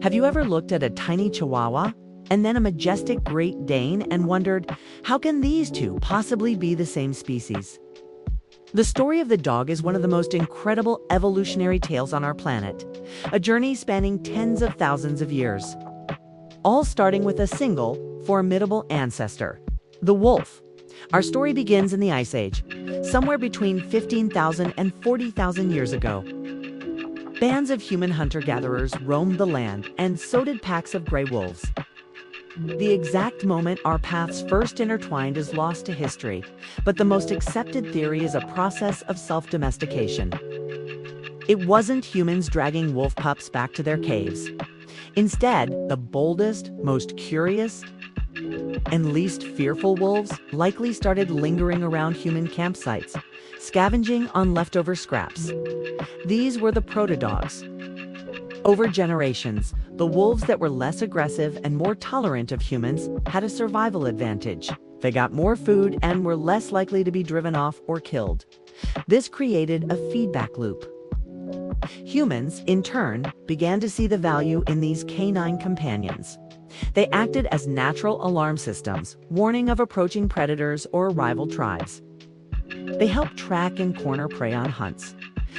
Have you ever looked at a tiny Chihuahua and then a majestic Great Dane and wondered, how can these two possibly be the same species? The story of the dog is one of the most incredible evolutionary tales on our planet, a journey spanning tens of thousands of years, all starting with a single, formidable ancestor, the wolf. Our story begins in the Ice Age, somewhere between 15,000 and 40,000 years ago. Bands of human hunter-gatherers roamed the land, and so did packs of gray wolves. The exact moment our paths first intertwined is lost to history, but the most accepted theory is a process of self-domestication. It wasn't humans dragging wolf pups back to their caves. Instead, the boldest, most curious, and least fearful wolves likely started lingering around human campsites, scavenging on leftover scraps. These were the proto-dogs. Over generations, the wolves that were less aggressive and more tolerant of humans had a survival advantage. They got more food and were less likely to be driven off or killed. This created a feedback loop. Humans, in turn, began to see the value in these canine companions. They acted as natural alarm systems, warning of approaching predators or rival tribes. They helped track and corner prey on hunts.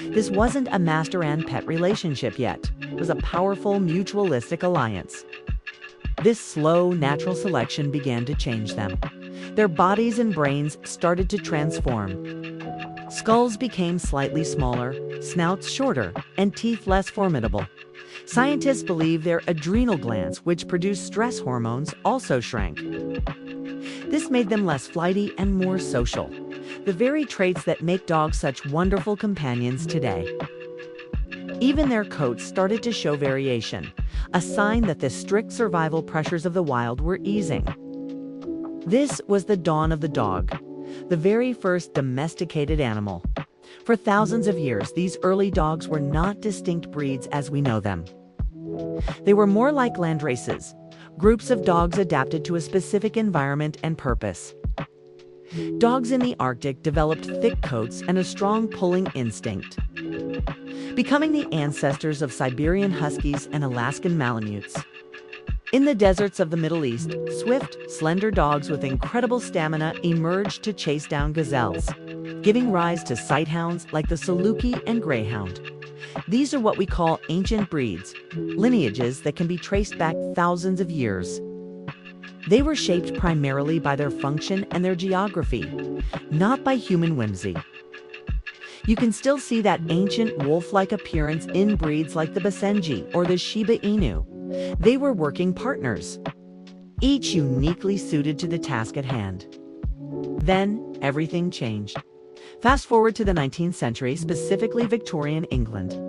This wasn't a master and pet relationship yet. It was a powerful mutualistic alliance. This slow, natural selection began to change them. Their bodies and brains started to transform. Skulls became slightly smaller, snouts shorter, and teeth less formidable. Scientists believe their adrenal glands, which produce stress hormones, also shrank. This made them less flighty and more social, the very traits that make dogs such wonderful companions today. Even their coats started to show variation, a sign that the strict survival pressures of the wild were easing. This was the dawn of the dog, the very first domesticated animal. For thousands of years, these early dogs were not distinct breeds as we know them. They were more like land races, groups of dogs adapted to a specific environment and purpose. Dogs in the Arctic developed thick coats and a strong pulling instinct, becoming the ancestors of Siberian Huskies and Alaskan Malamutes. In the deserts of the Middle East, swift, slender dogs with incredible stamina emerged to chase down gazelles, giving rise to sighthounds like the Saluki and Greyhound. These are what we call ancient breeds, lineages that can be traced back thousands of years. They were shaped primarily by their function and their geography, not by human whimsy. You can still see that ancient wolf-like appearance in breeds like the Basenji or the Shiba Inu. They were working partners, each uniquely suited to the task at hand. Then, everything changed. Fast forward to the 19th century, specifically Victorian England.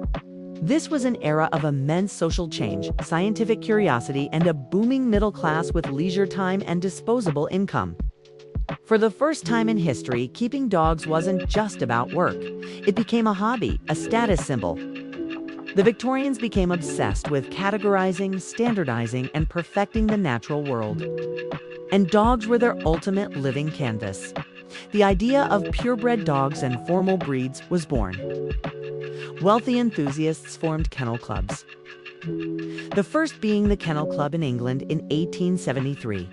This was an era of immense social change, scientific curiosity, and a booming middle class with leisure time and disposable income. For the first time in history, keeping dogs wasn't just about work. It became a hobby, a status symbol. The Victorians became obsessed with categorizing, standardizing, and perfecting the natural world. And dogs were their ultimate living canvas. The idea of purebred dogs and formal breeds was born. Wealthy enthusiasts formed kennel clubs. The first being the Kennel Club in England in 1873.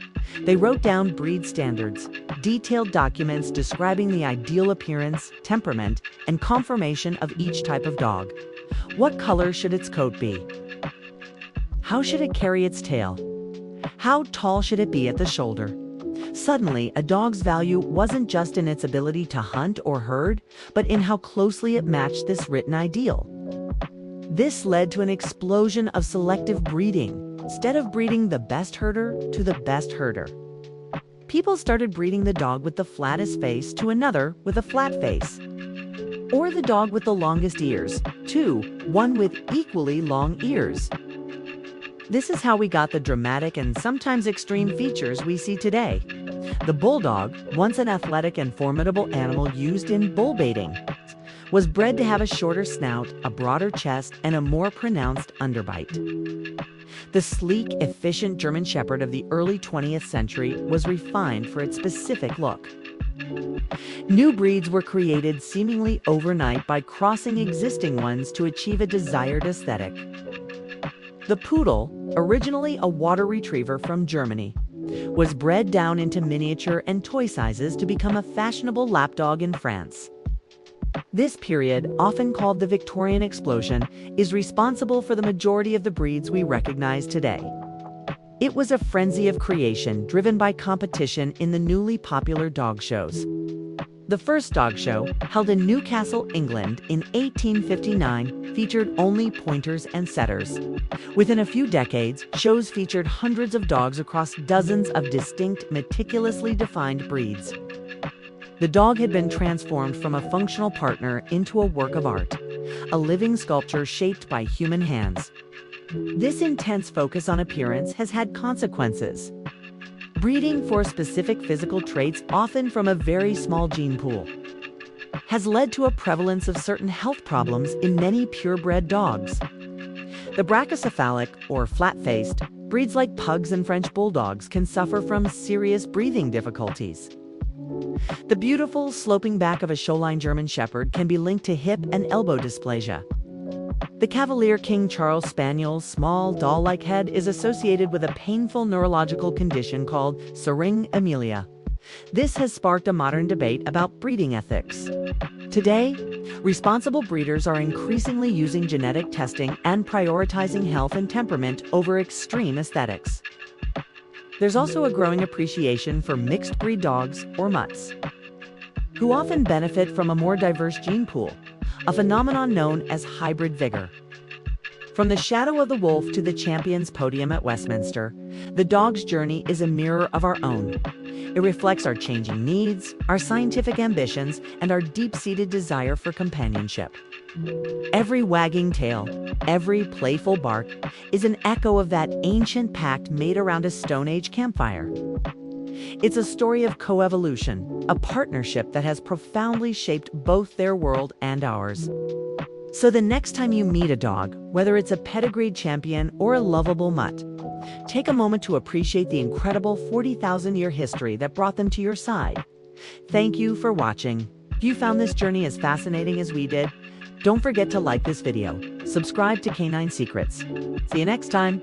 They wrote down breed standards, detailed documents describing the ideal appearance, temperament, and conformation of each type of dog. What color should its coat be? How should it carry its tail? How tall should it be at the shoulder? Suddenly, a dog's value wasn't just in its ability to hunt or herd, but in how closely it matched this written ideal. This led to an explosion of selective breeding. Instead of breeding the best herder to the best herder, people started breeding the dog with the flattest face to another with a flat face. Or the dog with the longest ears to one with equally long ears. This is how we got the dramatic and sometimes extreme features we see today. The bulldog, once an athletic and formidable animal used in bull baiting, was bred to have a shorter snout, a broader chest, and a more pronounced underbite. The sleek, efficient German Shepherd of the early 20th century was refined for its specific look. New breeds were created seemingly overnight by crossing existing ones to achieve a desired aesthetic. The poodle, originally a water retriever from Germany, was bred down into miniature and toy sizes to become a fashionable lapdog in France. This period, often called the Victorian Explosion, is responsible for the majority of the breeds we recognize today. It was a frenzy of creation driven by competition in the newly popular dog shows. The first dog show, held in Newcastle, England in 1859, featured only pointers and setters. Within a few decades, shows featured hundreds of dogs across dozens of distinct, meticulously defined breeds. The dog had been transformed from a functional partner into a work of art, a living sculpture shaped by human hands. This intense focus on appearance has had consequences. Breeding for specific physical traits, often from a very small gene pool, has led to a prevalence of certain health problems in many purebred dogs. The brachycephalic, or flat-faced, breeds like pugs and French bulldogs can suffer from serious breathing difficulties. The beautiful, sloping back of a Sholine German Shepherd can be linked to hip and elbow dysplasia. The Cavalier King Charles Spaniel's small, doll-like head is associated with a painful neurological condition called Syringh Amelia. This has sparked a modern debate about breeding ethics. Today, responsible breeders are increasingly using genetic testing and prioritizing health and temperament over extreme aesthetics. There's also a growing appreciation for mixed-breed dogs, or mutts, who often benefit from a more diverse gene pool, a phenomenon known as hybrid vigor. From the shadow of the wolf to the champion's podium at Westminster, the dog's journey is a mirror of our own. It reflects our changing needs, our scientific ambitions, and our deep-seated desire for companionship. Every wagging tail, every playful bark, is an echo of that ancient pact made around a Stone Age campfire. It's a story of coevolution, a partnership that has profoundly shaped both their world and ours. So the next time you meet a dog, whether it's a pedigreed champion or a lovable mutt, take a moment to appreciate the incredible 40,000-year history that brought them to your side. Thank you for watching. If you found this journey as fascinating as we did, don't forget to like this video, subscribe to Canine Secrets. See you next time.